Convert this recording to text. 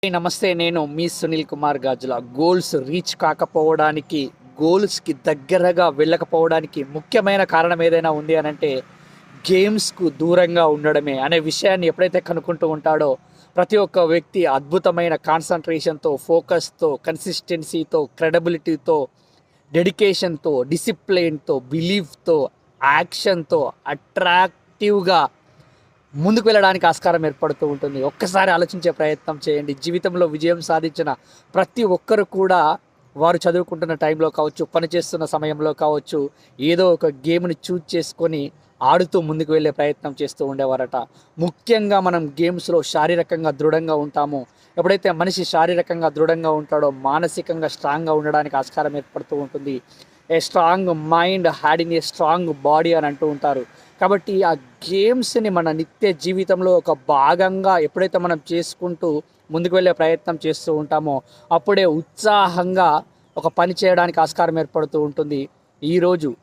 నమస్తే, నేను మీ సునీల్ కుమార్ గాజుల. Goals reach కాకపోవడానికి, గోల్స్కి దగ్గరగా వెళ్ళకపోవడానికి ముఖ్యమైన కారణం ఏదైనా ఉంది అని అంటే గేమ్స్కు దూరంగా ఉండడమే అనే విషయాన్ని ఎప్పుడైతే కనుక్కుంటూ ఉంటాడో ప్రతి ఒక్క వ్యక్తి అద్భుతమైన కాన్సన్ట్రేషన్తో, ఫోకస్తో, కన్సిస్టెన్సీతో, క్రెడిబిలిటీతో, డెడికేషన్తో, డిసిప్లిన్తో, బిలీఫ్తో, యాక్షన్తో అట్రాక్టివ్గా ముందుకు వెళ్ళడానికి ఆస్కారం ఏర్పడుతూ ఉంటుంది. ఒక్కసారి ఆలోచించే ప్రయత్నం చేయండి. జీవితంలో విజయం సాధించిన ప్రతి ఒక్కరు కూడా వారు చదువుకుంటున్న టైంలో కావచ్చు, పనిచేస్తున్న సమయంలో కావచ్చు, ఏదో ఒక గేమ్ని చూజ్ చేసుకొని ఆడుతూ ముందుకు వెళ్ళే ప్రయత్నం చేస్తూ ఉండేవారట. ముఖ్యంగా మనం గేమ్స్లో శారీరకంగా దృఢంగా ఉంటాము. ఎప్పుడైతే మనిషి శారీరకంగా దృఢంగా ఉంటాడో మానసికంగా స్ట్రాంగ్గా ఉండడానికి ఆస్కారం ఏర్పడుతూ ఉంటుంది. A strong mind had in a strong body అని అంటూ ఉంటారు. కాబట్టి ఆ గేమ్స్ని మన నిత్య జీవితంలో ఒక భాగంగా ఎప్పుడైతే మనం చేసుకుంటూ ముందుకు వెళ్ళే ప్రయత్నం చేస్తూ ఉంటామో అప్పుడే ఉత్సాహంగా ఒక పని చేయడానికి ఆస్కారం ఏర్పడుతూ ఉంటుంది. ఈరోజు